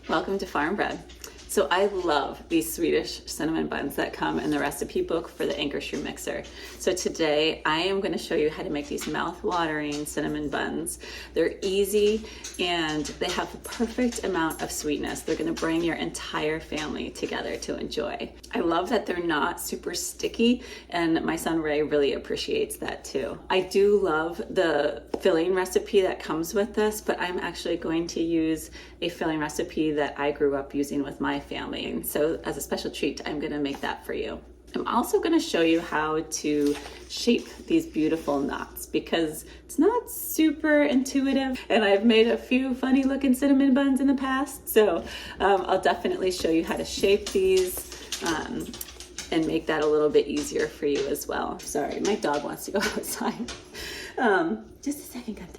Welcome to Farm Bread. So I love these Swedish cinnamon buns that come in the recipe book for the Ankarsrum Mixer. So today I am going to show you how to make these mouth-watering cinnamon buns. They're easy and they have the perfect amount of sweetness. They're going to bring your entire family together to enjoy. I love that they're not super sticky, and my son Ray really appreciates that too. I do love the filling recipe that comes with this, but I'm actually going to use a filling recipe that I grew up using with my family. And so as a special treat, I'm gonna make that for you. I'm also gonna show you how to shape these beautiful knots because it's not super intuitive, and I've made a few funny looking cinnamon buns in the past. So I'll definitely show you how to shape these and make that a little bit easier for you as well. Sorry, my dog wants to go outside. Just a second, guys.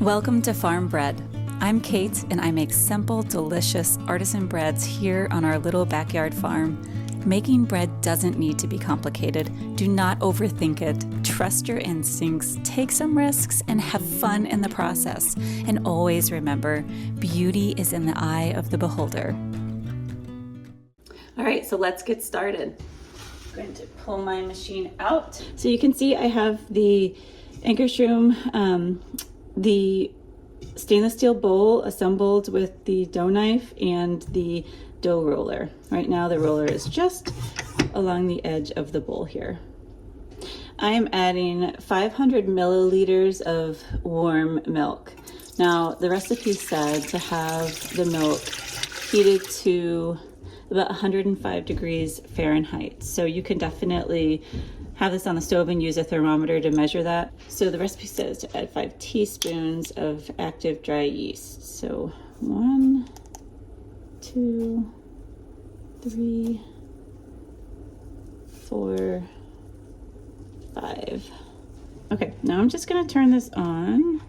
Welcome to Farm Bread. I'm Kate, and I make simple, delicious artisan breads here on our little backyard farm. Making bread doesn't need to be complicated. Do not overthink it. Trust your instincts, take some risks, and have fun in the process. And always remember, beauty is in the eye of the beholder. All right, so let's get started. I'm going to pull my machine out. So you can see I have the Ankarsrum, the stainless steel bowl assembled with the dough knife and the dough roller. Right now the roller is just along the edge of the bowl here. I am adding 500 milliliters of warm milk. Now the recipe said to have the milk heated to about 105 degrees Fahrenheit. So you can definitely have this on the stove and use a thermometer to measure that. So the recipe says to add 5 teaspoons of active dry yeast. So 1, 2, 3, 4, 5. Okay, now I'm just gonna turn this on.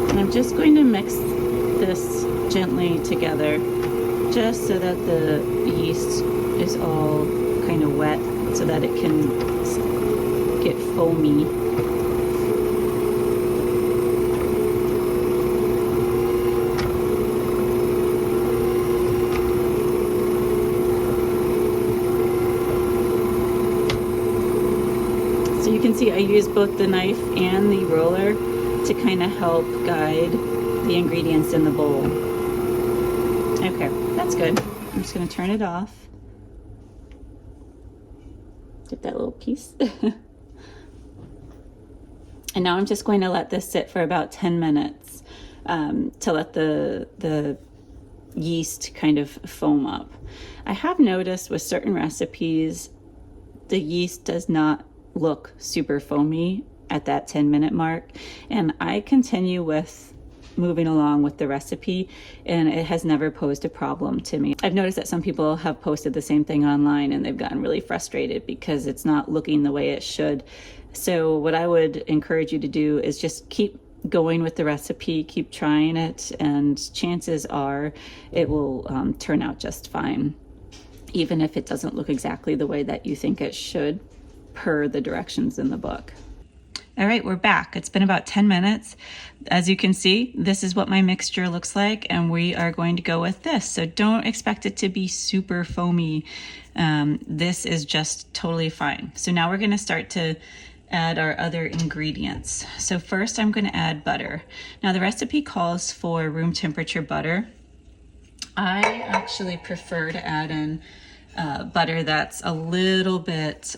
And I'm just going to mix this gently together, just so that the yeast is all kind of wet so that it can get foamy. So you can see I use both the knife and the roller to kind of help guide the ingredients in the bowl. Okay, that's good. I'm just gonna turn it off. Get that little piece. And now I'm just going to let this sit for about 10 minutes to let the yeast kind of foam up. I have noticed with certain recipes, the yeast does not look super foamy at that 10-minute mark. And I continue with moving along with the recipe, and it has never posed a problem to me. I've noticed that some people have posted the same thing online and they've gotten really frustrated because it's not looking the way it should. So what I would encourage you to do is just keep going with the recipe, keep trying it, and chances are it will turn out just fine, even if it doesn't look exactly the way that you think it should per the directions in the book. All right, we're back. It's been about 10 minutes. As you can see, this is what my mixture looks like, and we are going to go with this. So don't expect it to be super foamy. This is just totally fine. So now we're gonna start to add our other ingredients. So first I'm gonna add butter. Now the recipe calls for room temperature butter. I actually prefer to add in butter that's a little bit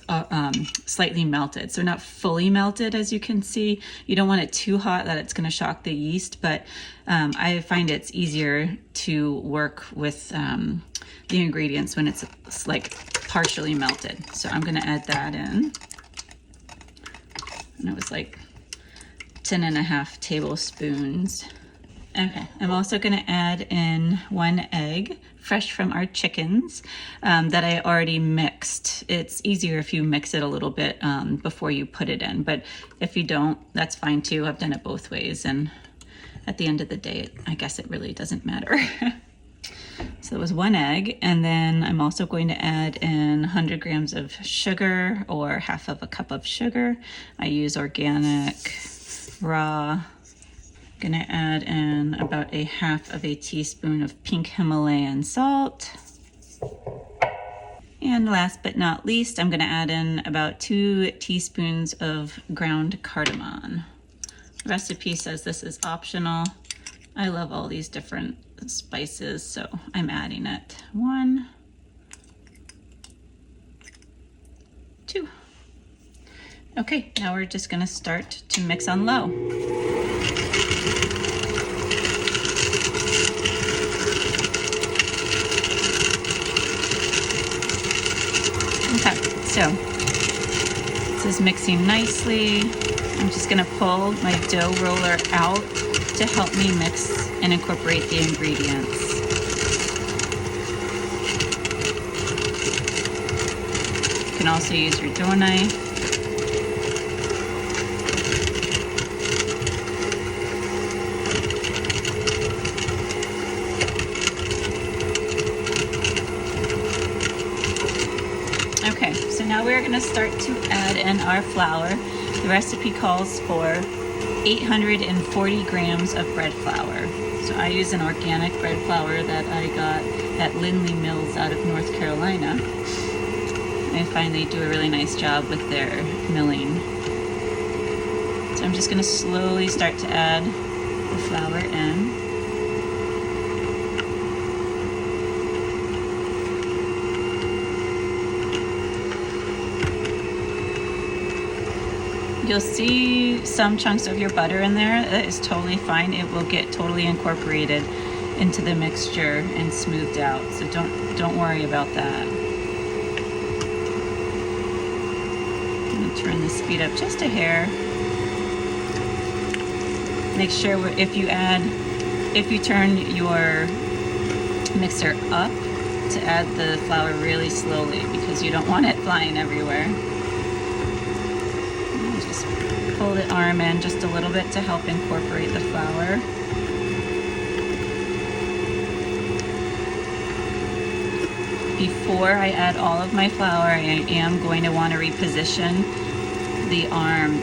slightly melted, so not fully melted. As you can see, you don't want it too hot that it's going to shock the yeast, but I find it's easier to work with the ingredients when it's like partially melted. So I'm going to add that in, and it was like 10.5 tablespoons. Okay, I'm also going to add in 1 egg, fresh from our chickens, that I already mixed. It's easier if you mix it a little bit before you put it in, but if you don't, that's fine too. I've done it both ways, and at the end of the day, I guess it really doesn't matter. So it was 1 egg, and then I'm also going to add in 100 grams of sugar, or half of a cup of sugar. I use organic, raw. I'm gonna add in about a half of a teaspoon of pink Himalayan salt. And last but not least, I'm gonna add in about 2 teaspoons of ground cardamom. The recipe says this is optional. I love all these different spices, so I'm adding it. 1, 2. Okay, now we're just gonna start to mix on low. Okay, so this is mixing nicely. I'm just gonna pull my dough roller out to help me mix and incorporate the ingredients. You can also use your dough knife. Okay, so now we're gonna start to add in our flour. The recipe calls for 840 grams of bread flour. So I use an organic bread flour that I got at Lindley Mills out of North Carolina. I find they do a really nice job with their milling. So I'm just gonna slowly start to add the flour in. You'll see some chunks of your butter in there. That is totally fine. It will get totally incorporated into the mixture and smoothed out. So don't worry about that. I'm gonna turn the speed up just a hair. Make sure if you turn your mixer up, to add the flour really slowly, because you don't want it flying everywhere. Just pull the arm in just a little bit to help incorporate the flour. Before I add all of my flour, I am going to want to reposition the arm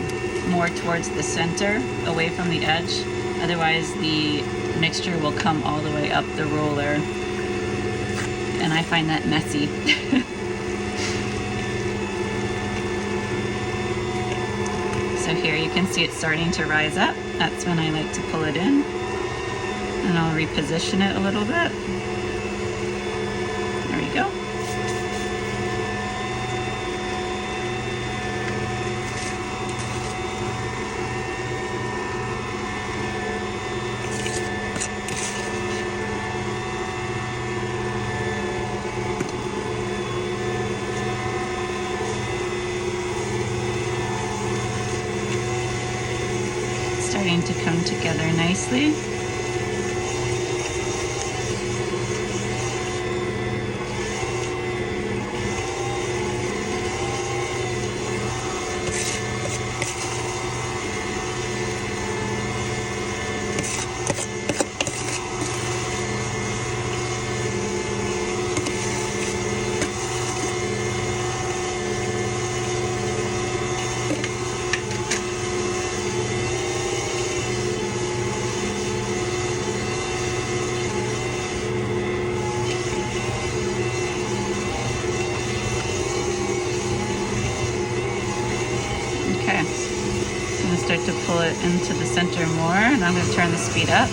more towards the center, away from the edge. Otherwise, the mixture will come all the way up the roller, and I find that messy. So here you can see it's starting to rise up. That's when I like to pull it in, and I'll reposition it a little bit. There we go. Starting to come together nicely. Start to pull it into the center more, and I'm going to turn the speed up.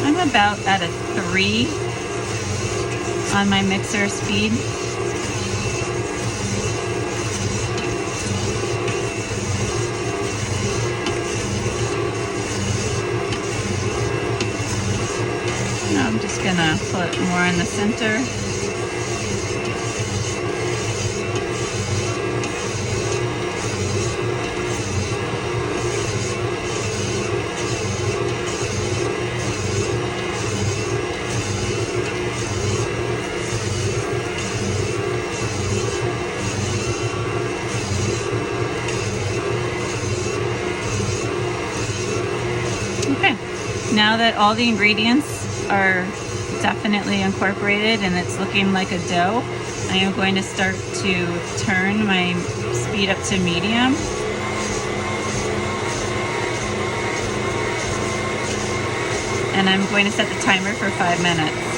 I'm about at a 3 on my mixer speed. I'm just gonna put more in the center. Okay, now that all the ingredients are definitely incorporated and it's looking like a dough, I am going to start to turn my speed up to medium. And I'm going to set the timer for 5 minutes.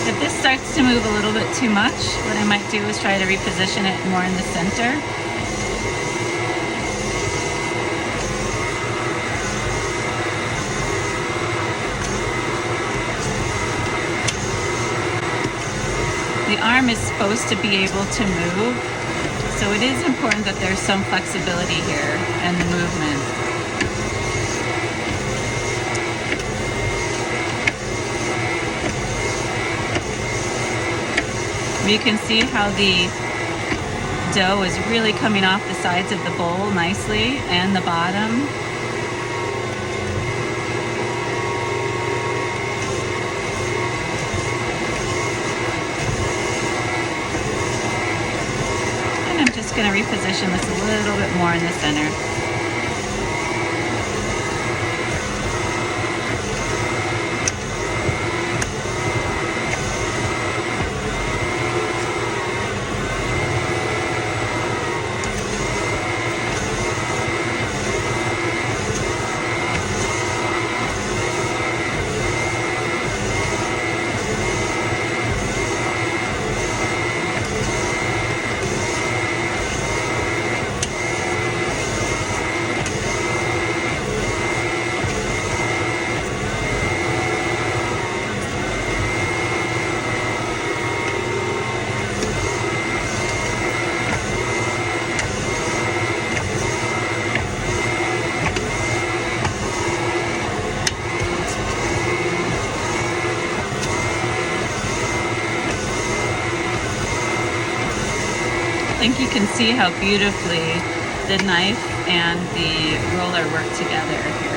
If this starts to move a little bit too much, what I might do is try to reposition it more in the center. The arm is supposed to be able to move, so it is important that there's some flexibility here and movement. You can see how the dough is really coming off the sides of the bowl nicely and the bottom. And I'm just going to reposition this a little bit more in the center. I think you can see how beautifully the knife and the roller work together here.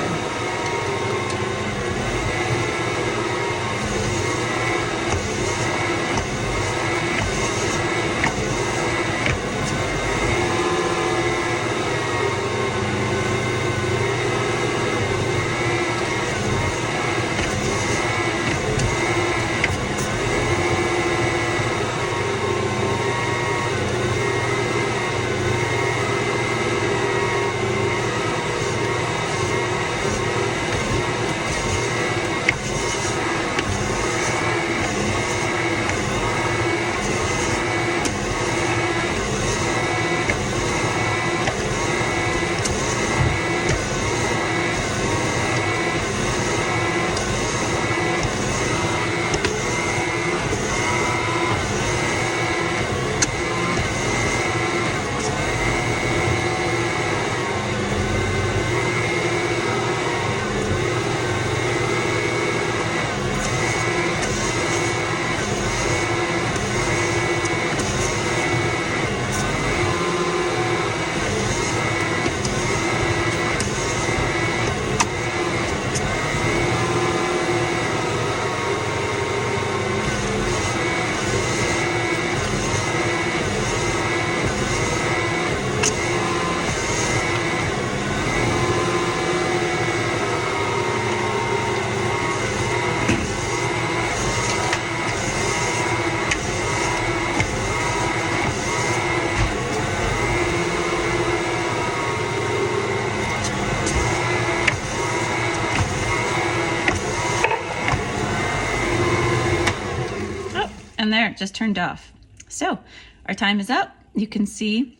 there, it just turned off. So our time is up. You can see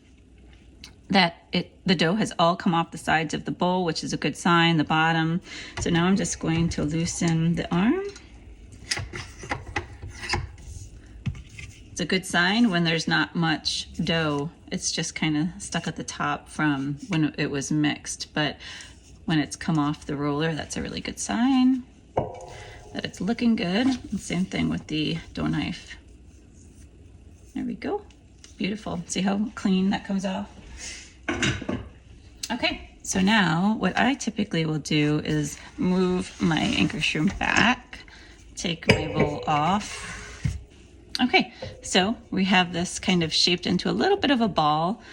that the dough has all come off the sides of the bowl, which is a good sign, the bottom. So now I'm just going to loosen the arm. It's a good sign when there's not much dough. It's just kind of stuck at the top from when it was mixed, but when it's come off the roller, that's a really good sign that it's looking good. And same thing with the dough knife. There we go. Beautiful. See how clean that comes off? Okay, so now what I typically will do is move my Ankarsrum back, take my bowl off. Okay, so we have this kind of shaped into a little bit of a ball,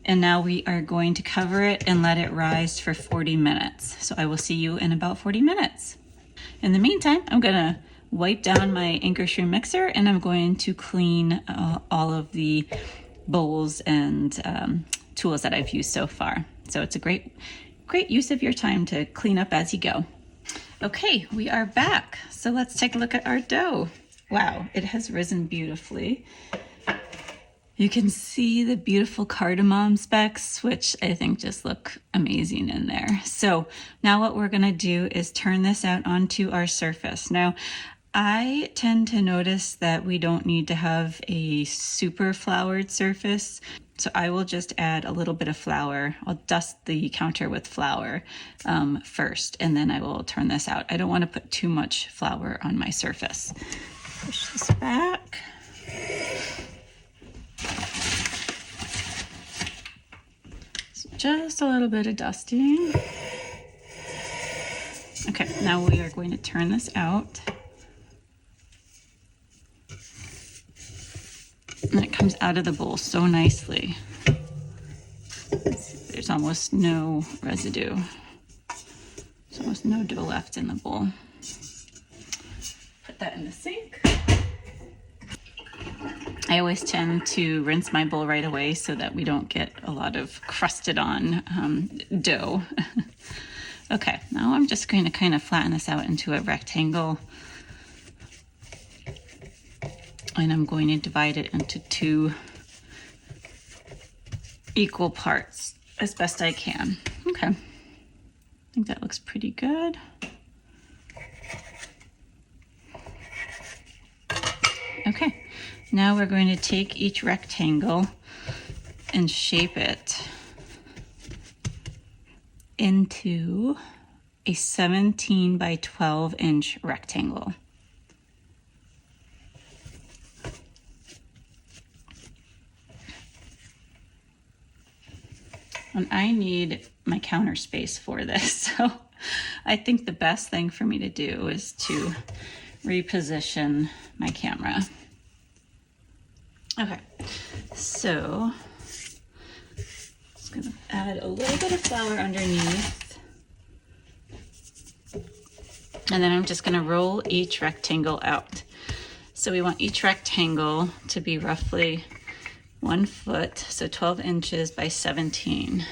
and now we are going to cover it and let it rise for 40 minutes. So I will see you in about 40 minutes. In the meantime, I'm gonna wipe down my Ankarsrum mixer, and I'm going to clean all of the bowls and tools that I've used so far. So it's a great use of your time to clean up as you go. Okay, we are back. So let's take a look at our dough. Wow, it has risen beautifully. You can see the beautiful cardamom specks, which I think just look amazing in there. So now what we're gonna do is turn this out onto our surface. Now, I tend to notice that we don't need to have a super floured surface. So I will just add a little bit of flour. I'll dust the counter with flour first, and then I will turn this out. I don't want to put too much flour on my surface. Push this back. So just a little bit of dusting. Okay, now we are going to turn this out. And it comes out of the bowl so nicely. There's almost no residue. There's almost no dough left in the bowl. Put that in the sink. I always tend to rinse my bowl right away so that we don't get a lot of crusted on dough. Okay, now I'm just going to kind of flatten this out into a rectangle. And I'm going to divide it into 2 equal parts as best I can. Okay, I think that looks pretty good. Okay, now we're going to take each rectangle and shape it into a 17 by 12 inch rectangle. And I need my counter space for this, so I think the best thing for me to do is to reposition my camera. Okay, so just gonna add a little bit of flour underneath, and then I'm just gonna roll each rectangle out. So we want each rectangle to be roughly 1 foot, so 12 inches by 17.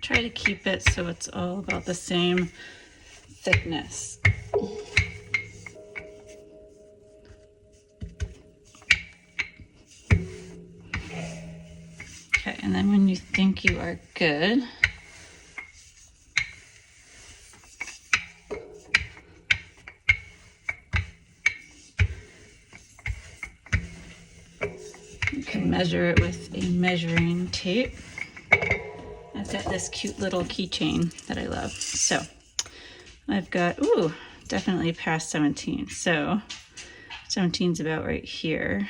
Try to keep it so it's all about the same thickness. Okay, and then when you think you are good, you can measure it with a measuring tape. I've got this cute little keychain that I love. So I've got, ooh, definitely past 17. So 17's about right here.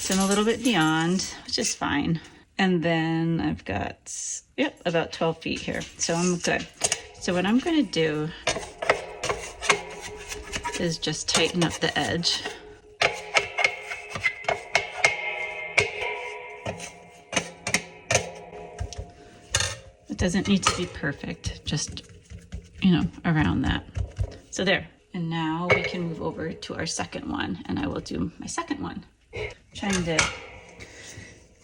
So I'm a little bit beyond, which is fine. And then I've got, yep, about 12 feet here. So I'm good. So what I'm going to do is just tighten up the edge. It doesn't need to be perfect, just, you know, around that. So there. And now we can move over to our second one, and I will do my second one. Trying to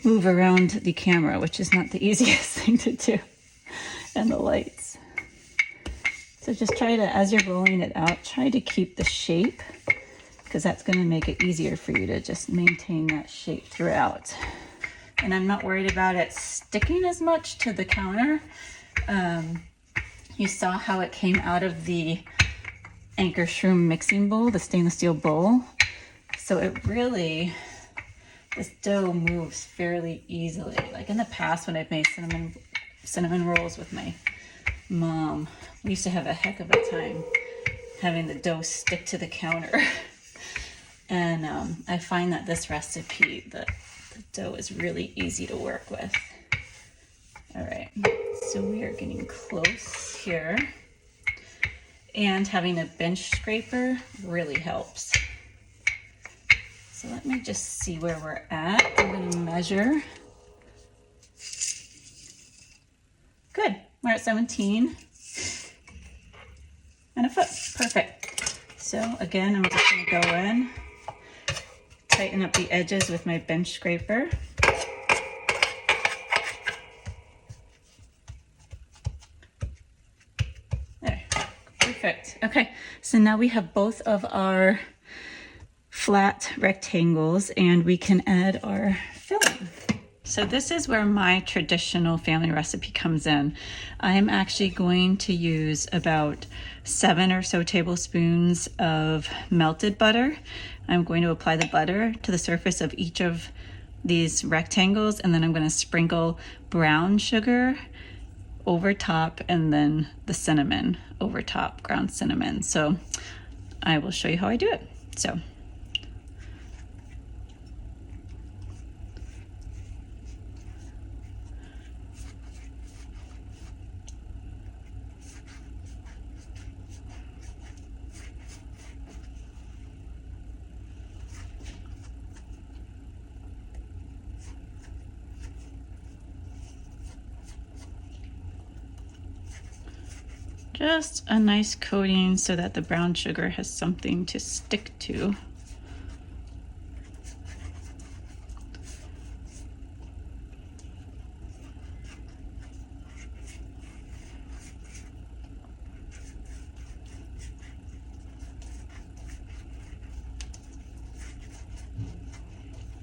move around the camera, which is not the easiest thing to do, and the lights. So just try to, as you're rolling it out, try to keep the shape, because that's going to make it easier for you to just maintain that shape throughout. And I'm not worried about it sticking as much to the counter. You saw how it came out of the Ankarsrum mixing bowl, the stainless steel bowl. So it really, this dough moves fairly easily. Like in the past when I've made cinnamon rolls with my mom, we used to have a heck of a time having the dough stick to the counter. And I find that this recipe, the dough is really easy to work with. All right, so we are getting close here. And having a bench scraper really helps. So let me just see where we're at. I'm going to measure. Good, we're at 17 and a foot, perfect. So again, I'm just going to go in, tighten up the edges with my bench scraper. There, perfect. Okay, so now we have both of our flat rectangles and we can add our filling. So this is where my traditional family recipe comes in. I'm actually going to use about 7 or so tablespoons of melted butter. I'm going to apply the butter to the surface of each of these rectangles, and then I'm going to sprinkle brown sugar over top and then the cinnamon over top, ground cinnamon. So I will show you how I do it. So just a nice coating so that the brown sugar has something to stick to.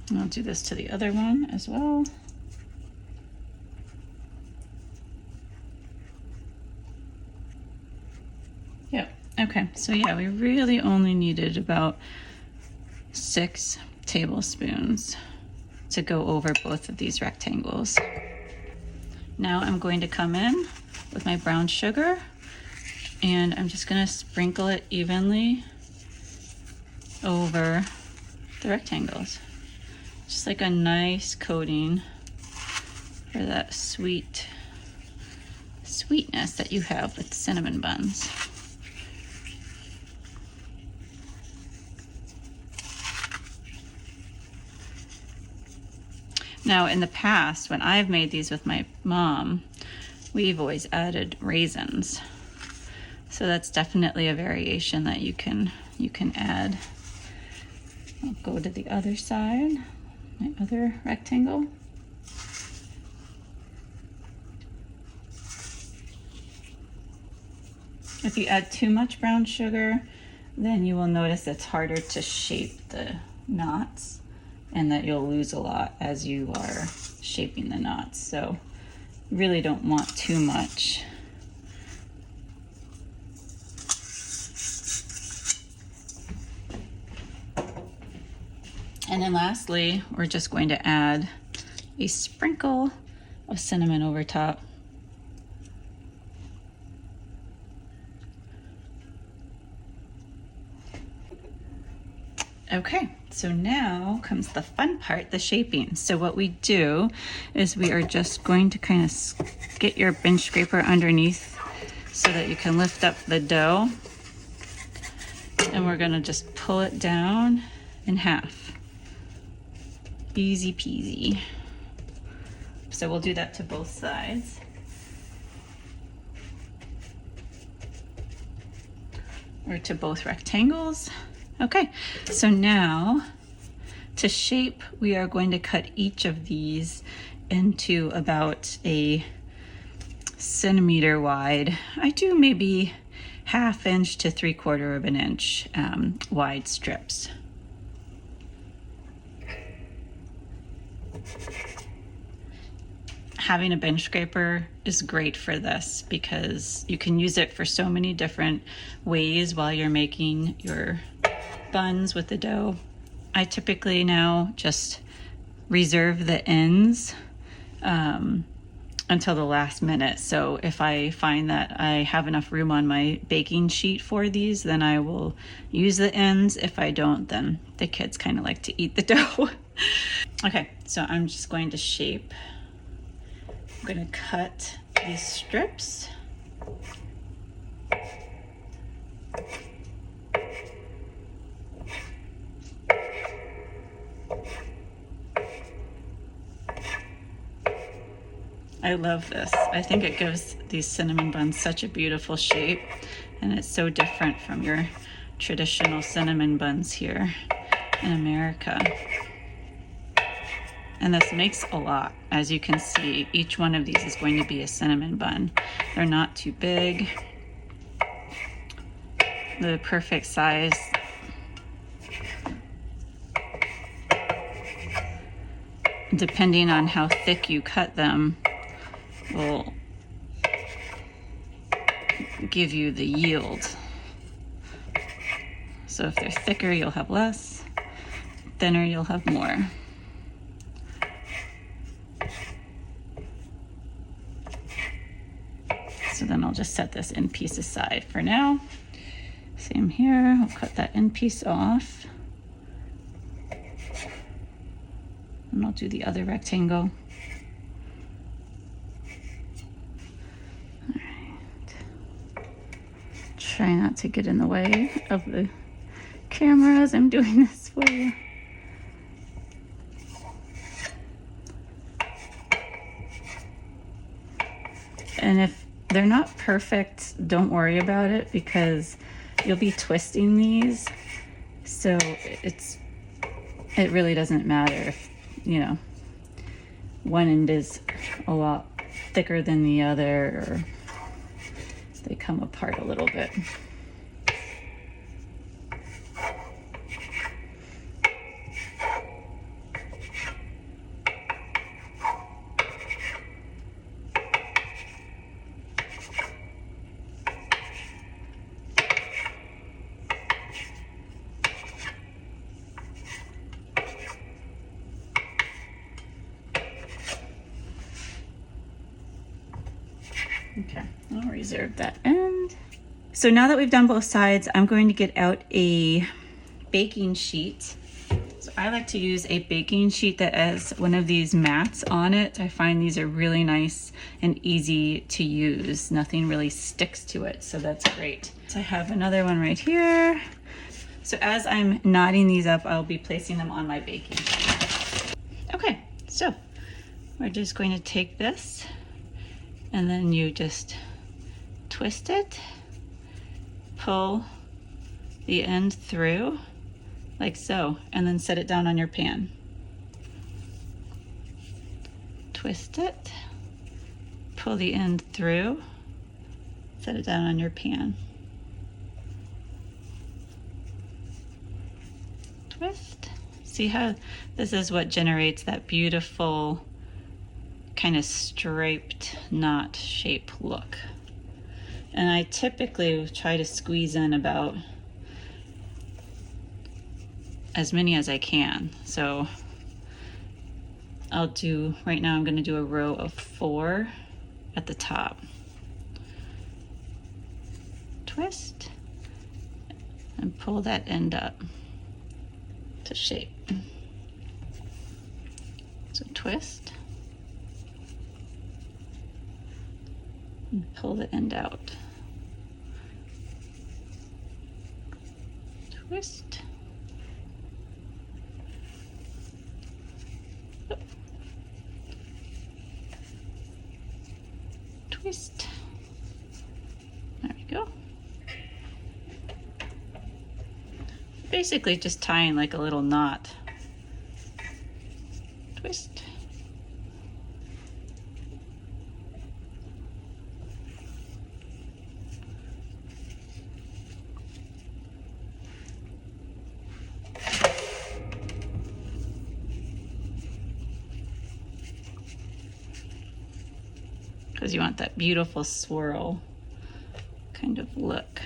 And I'll do this to the other one as well. Yep, okay, so yeah, we really only needed about 6 tablespoons to go over both of these rectangles. Now I'm going to come in with my brown sugar and I'm just going to sprinkle it evenly over the rectangles. Just like a nice coating for that sweetness that you have with cinnamon buns. Now, in the past, when I've made these with my mom, we've always added raisins. So that's definitely a variation that you can add. I'll go to the other side, my other rectangle. If you add too much brown sugar, then you will notice it's harder to shape the knots and that you'll lose a lot as you are shaping the knots. So you really don't want too much. And then lastly, we're just going to add a sprinkle of cinnamon over top. Okay, So now comes the fun part, the shaping. So what we do is we are just going to kind of get your bench scraper underneath so that you can lift up the dough. And we're gonna just pull it down in half. Easy peasy. So we'll do that to both sides. Or to both rectangles. Okay, so now to shape, we are going to cut each of these into about a centimeter wide. I do maybe 1/2 inch to 3/4 of an inch wide strips. Having a bench scraper is great for this because you can use it for so many different ways while you're making your buns with the dough. I typically now just reserve the ends until the last minute. So if I find that I have enough room on my baking sheet for these, then I will use the ends. If I don't, then the kids kind of like to eat the dough. Okay, so I'm just going to shape. I'm going to cut these strips. I love this. I think it gives these cinnamon buns such a beautiful shape, and it's so different from your traditional cinnamon buns here in America. And this makes a lot. As you can see, each one of these is going to be a cinnamon bun. They're not too big. The perfect size. Depending on how thick you cut them, will give you the yield. So if they're thicker, you'll have less. Thinner, you'll have more. So then I'll just set this end piece aside for now. Same here, I'll cut that end piece off. And I'll do the other rectangle. All right. Try not to get in the way of the camera as I'm doing this for you. And if they're not perfect, don't worry about it because you'll be twisting these. So it really doesn't matter if, you know, one end is a lot thicker than the other or they come apart a little bit. Okay, I'll reserve that end. So now that we've done both sides, I'm going to get out a baking sheet. So I like to use a baking sheet that has one of these mats on it. I find these are really nice and easy to use. Nothing really sticks to it, so that's great. So I have another one right here. So as I'm knotting these up, I'll be placing them on my baking sheet. Okay, so we're just going to take this and then you just twist it, pull the end through like so, and then set it down on your pan. Twist it, pull the end through, set it down on your pan. Twist. See how this is what generates that beautiful kind of striped knot shape look. And I typically try to squeeze in about as many as I can. So I'll do, right now I'm going to do a row of 4 at the top. Twist and pull that end up. to shape. So twist and pull the end out. Twist. Oop. Twist. There we go. Basically just tying like a little knot. Twist. Because you want that beautiful swirl kind of look.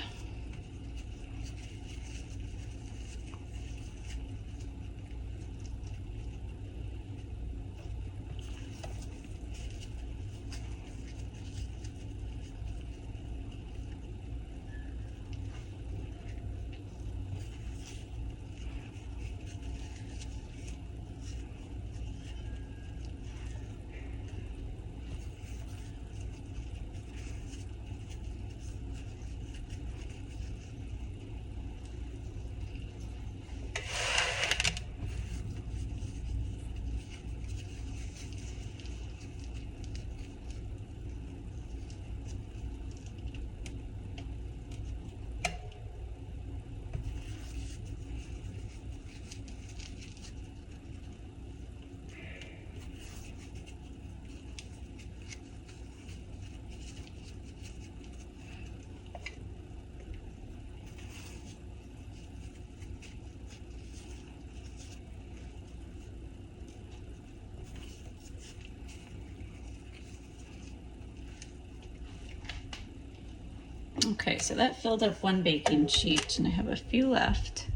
Okay, so that filled up one baking sheet and I have a few left.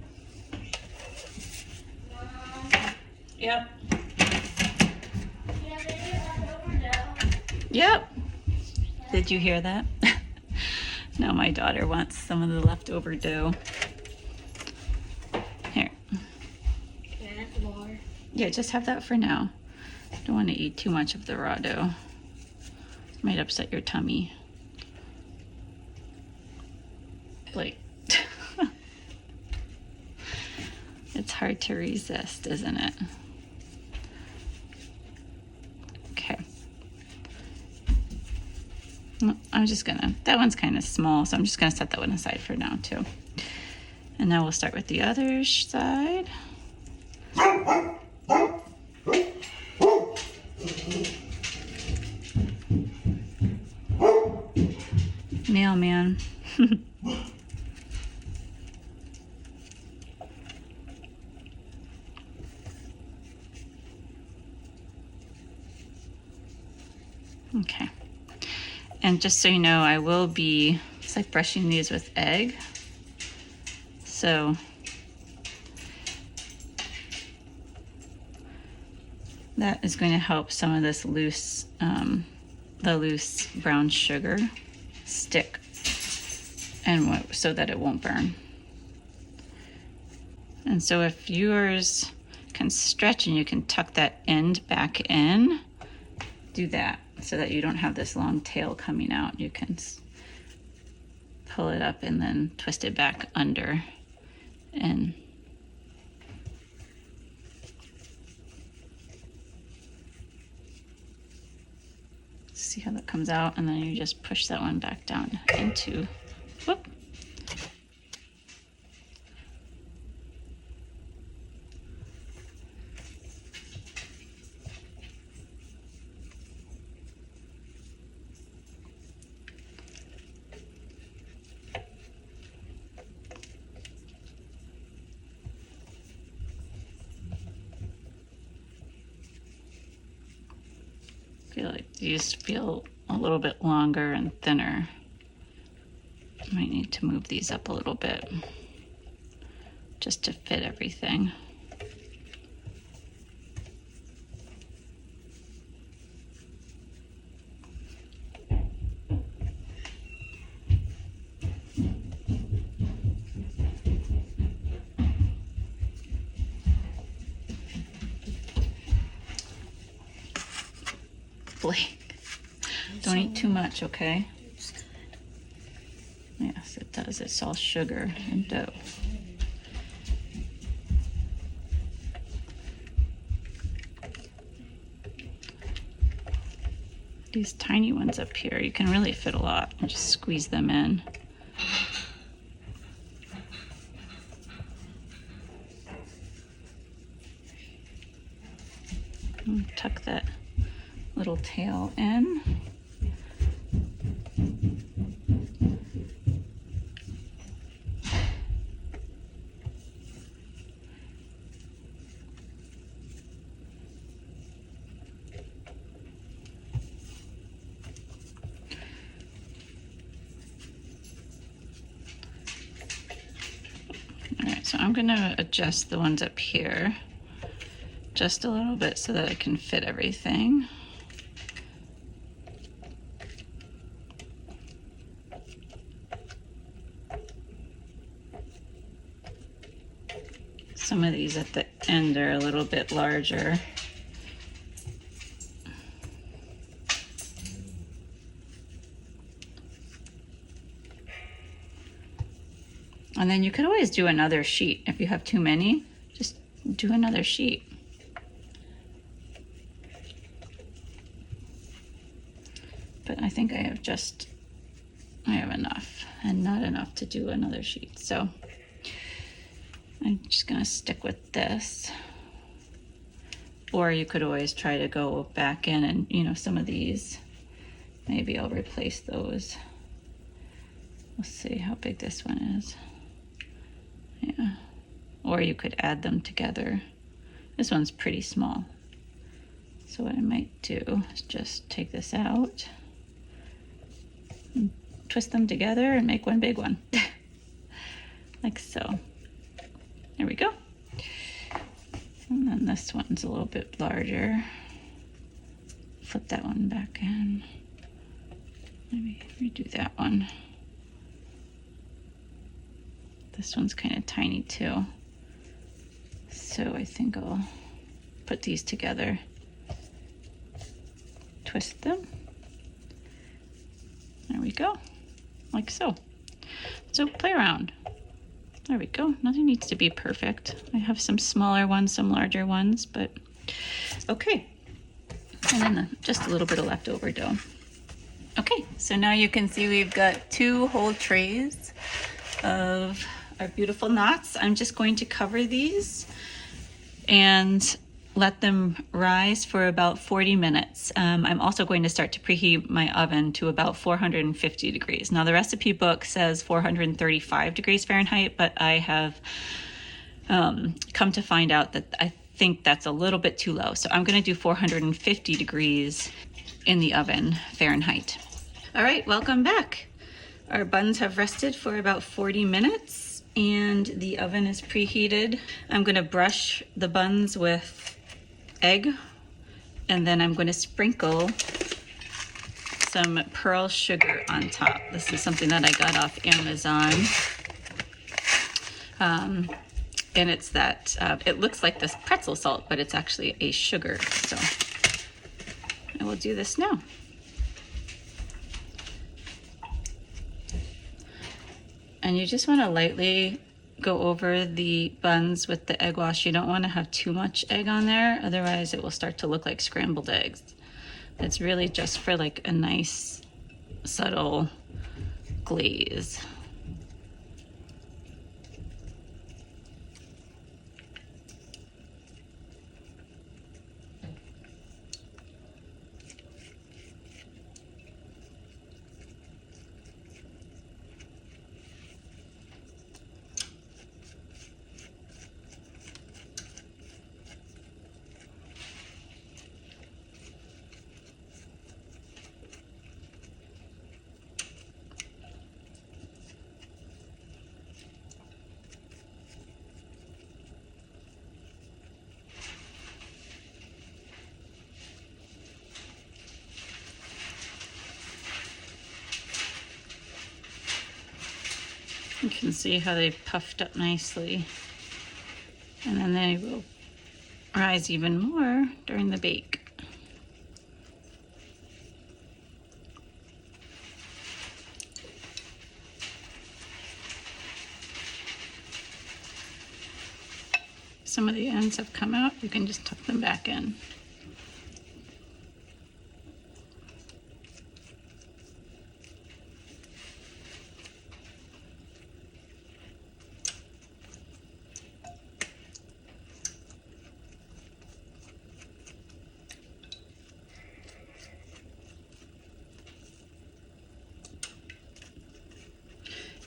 Yep. Yep. Did you hear that? Now my daughter wants some of the leftover dough. Here. Can I have the water? Yeah, just have that for now. Don't want to eat too much of the raw dough. Might upset your tummy. Like, it's hard to resist, isn't it? Okay. I'm just gonna, that one's kind of small, so I'm just gonna set that one aside for now too. And now we'll start with the other side. Mailman. Okay. And just so you know, I will be, it's like brushing these with egg. So that is going to help some of this loose, the loose brown sugar stick, and so that it won't burn. And so if yours can stretch and you can tuck that end back in, do that so that you don't have this long tail coming out. You can pull it up and then twist it back under and see how that comes out, and then you just push that one back down into, whoop. Feel like these feel a little bit longer and thinner. Might need to move these up a little bit just to fit everything. flake. Don't eat too much, okay? Yes, it does. It's all sugar and dough. These tiny ones up here, you can really fit a lot and just squeeze them in. And tuck that little tail in. All right, so I'm gonna adjust the ones up here just a little bit so that I can fit everything. Some of these at the end are a little bit larger. And then you could always do another sheet. If you have too many, just do another sheet. But I think I have enough and not enough to do another sheet. So I'm just gonna stick with this. Or you could always try to go back in and, you know, some of these, maybe I'll replace those. Let's see how big this one is. Yeah. Or you could add them together. This one's pretty small. So what I might do is just take this out, and twist them together and make one big one. Like so. There we go. And then this one's a little bit larger. Flip that one back in. Maybe redo that one. This one's kind of tiny too. So I think I'll put these together. Twist them. There we go. Like so. So play around. There we go. Nothing needs to be perfect. I have some smaller ones, some larger ones, but okay. And then just a little bit of leftover dough. Okay, so now you can see we've got 2 whole trays of our beautiful knots. I'm just going to cover these and let them rise for about 40 minutes. I'm also going to start to preheat my oven to about 450 degrees. Now the recipe book says 435 degrees Fahrenheit, but I have come to find out that I think that's a little bit too low. So I'm gonna do 450 degrees in the oven Fahrenheit. All right, welcome back. Our buns have rested for about 40 minutes and the oven is preheated. I'm gonna brush the buns with egg, and then I'm going to sprinkle some pearl sugar on top. This is something that I got off Amazon. And it's that, it looks like this pretzel salt, but it's actually a sugar. So I will do this now. And you just want to lightly go over the buns with the egg wash. You don't want to have too much egg on there, otherwise it will start to look like scrambled eggs. It's really just for like a nice subtle glaze. You can see how they've puffed up nicely. And then they will rise even more during the bake. some of the ends have come out, you can just tuck them back in.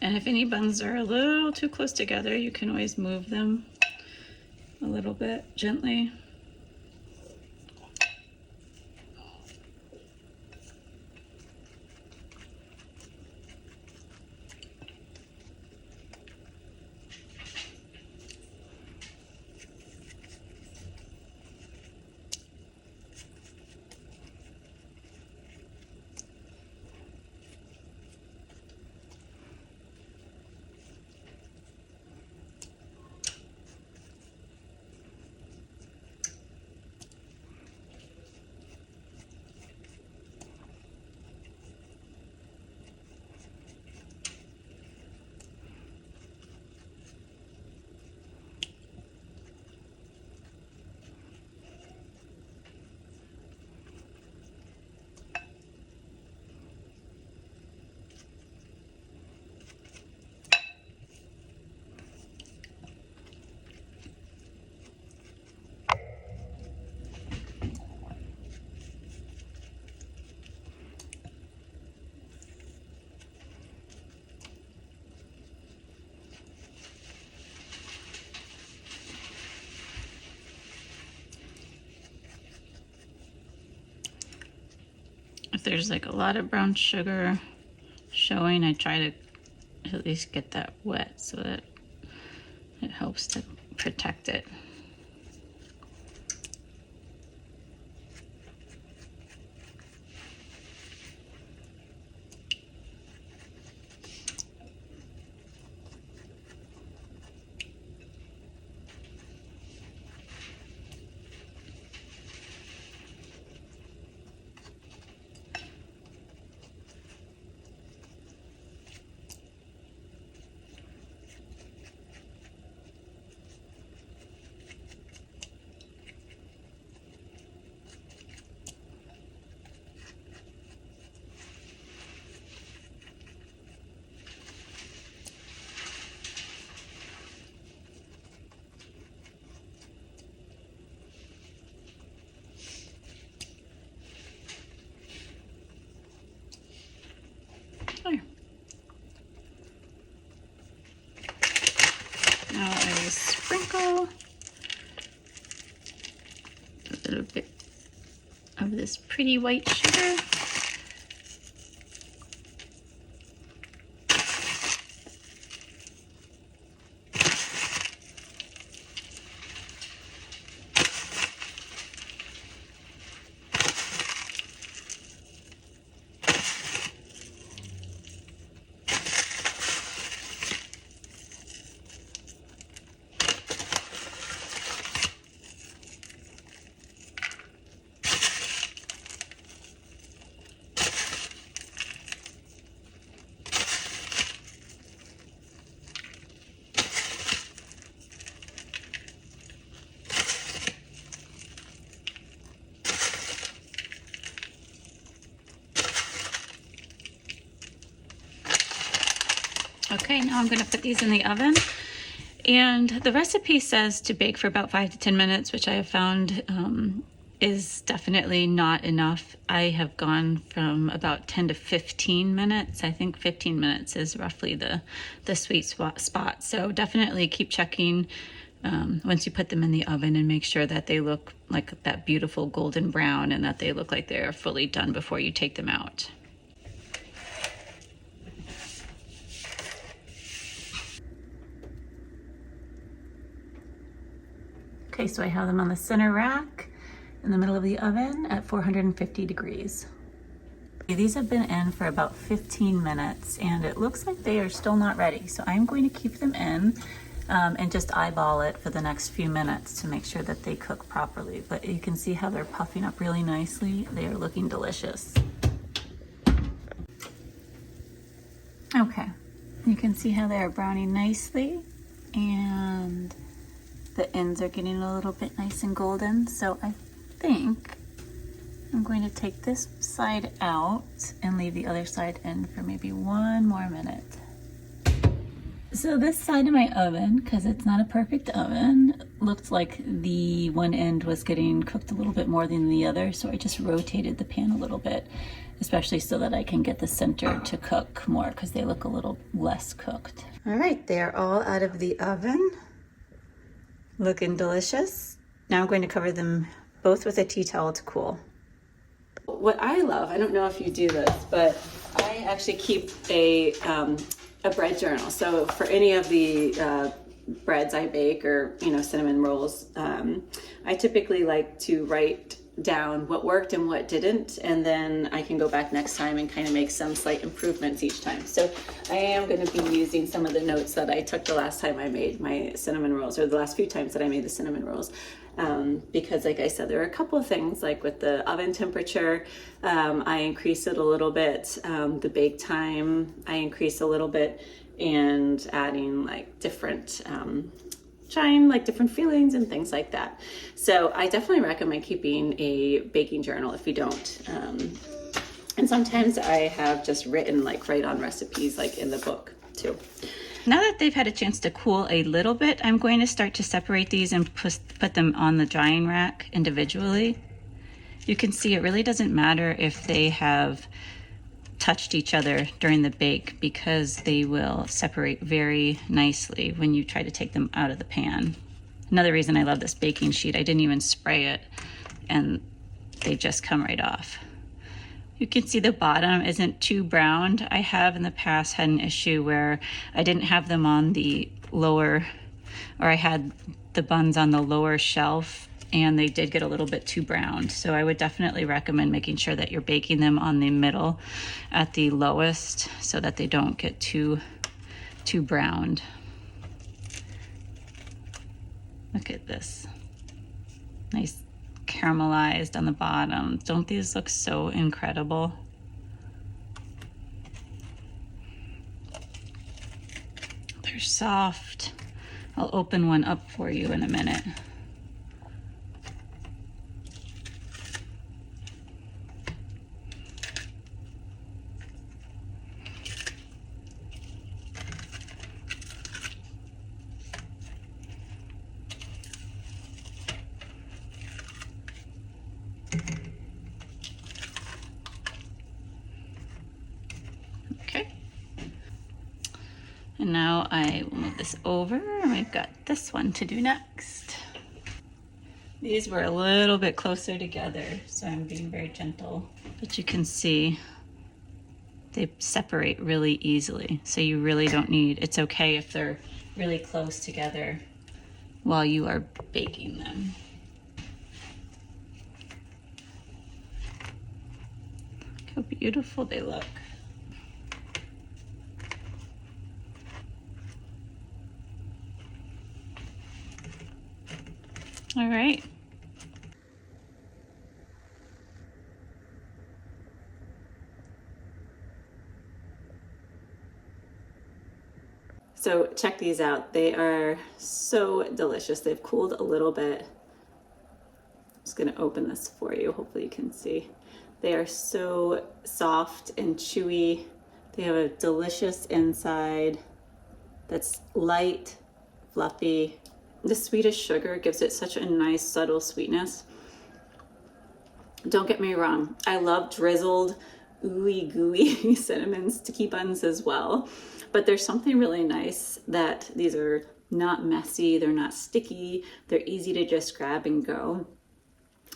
And if any buns are a little too close together, you can always move them a little bit gently. If there's like a lot of brown sugar showing, I try to at least get that wet so that it helps to protect it. Now I sprinkle a little bit of this pretty white sugar. Okay, now I'm going to put these in the oven, and the recipe says to bake for about 5 to 10 minutes, which I have found is definitely not enough. I have gone from about 10 to 15 minutes. I think 15 minutes is roughly the sweet spot. So definitely keep checking once you put them in the oven and make sure that they look like that beautiful golden brown and that they look like they're fully done before you take them out. Okay, so I have them on the center rack in the middle of the oven at 450 degrees. Okay, these have been in for about 15 minutes and it looks like they are still not ready. So I'm going to keep them in and just eyeball it for the next few minutes to make sure that they cook properly. But you can see how they're puffing up really nicely. They are looking delicious. Okay, you can see how they are browning nicely, and the ends are getting a little bit nice and golden. So I think I'm going to take this side out and leave the other side in for maybe 1 more minute. So this side of my oven, because it's not a perfect oven, looked like the one end was getting cooked a little bit more than the other, so I just rotated the pan a little bit, especially so that I can get the center to cook more, because they look a little less cooked. All right, they're all out of the oven, looking delicious. Now I'm going to cover them both with a tea towel to cool. What I love, I don't know if you do this, but I actually keep a bread journal. So for any of the breads I bake, or cinnamon rolls, I typically like to write down what worked and what didn't, and then I can go back next time and kind of make some slight improvements each time. So I am going to be using some of the notes that I took the last time I made my cinnamon rolls, or the last few times that I made the cinnamon rolls, because like I said, there are a couple of things, like with the oven temperature, I increase it a little bit, the bake time I increase a little bit, and adding like different like different feelings and things like that. So I definitely recommend keeping a baking journal if you don't. And sometimes I have just written like right on recipes, like in the book too. Now that they've had a chance to cool a little bit, I'm going to start to separate these and put them on the drying rack individually. You can see it really doesn't matter if they have touched each other during the bake, because they will separate very nicely when you try to take them out of the pan. Another reason I love this baking sheet, I didn't even spray it and they just come right off. You can see the bottom isn't too browned. I have in the past had an issue where I didn't have them on the lower, or I had the buns on the lower shelf, and they did get a little bit too browned. So I would definitely recommend making sure that you're baking them on the middle at the lowest, so that they don't get too browned. Look at this. Nice caramelized on the bottom. Don't these look so incredible? They're soft. I'll open one up for you in a minute. And now I will move this over, and we've got this one to do next. These were a little bit closer together, so I'm being very gentle. But you can see they separate really easily, so you really don't need, it's okay if they're really close together while you are baking them. Look how beautiful they look. All right. So check these out. They are so delicious. They've cooled a little bit. I'm just gonna open this for you. Hopefully you can see. They are so soft and chewy. They have a delicious inside that's light, fluffy. The Swedish sugar gives it such a nice subtle sweetness. Don't get me wrong, I love drizzled, ooey gooey cinnamon sticky buns as well, but there's something really nice that these are not messy, they're not sticky, they're easy to just grab and go.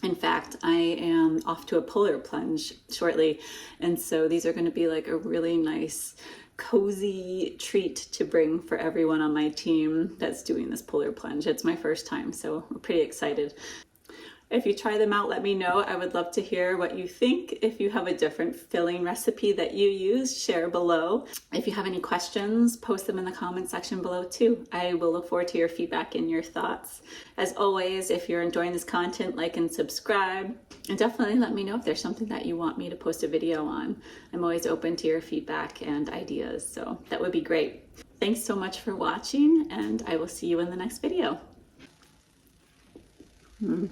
In fact, I am off to a polar plunge shortly, and so these are going to be like a really nice cozy treat to bring for everyone on my team that's doing this polar plunge. It's my first time, so we're pretty excited. If you try them out, let me know. I would love to hear what you think. If you have a different filling recipe that you use, share below. If you have any questions, post them in the comment section below too. I will look forward to your feedback and your thoughts. As always, if you're enjoying this content, like and subscribe. And definitely let me know if there's something that you want me to post a video on. I'm always open to your feedback and ideas, so that would be great. Thanks so much for watching, and I will see you in the next video. Henry,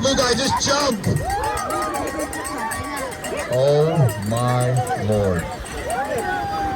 blue guy, just jump! Oh my Lord.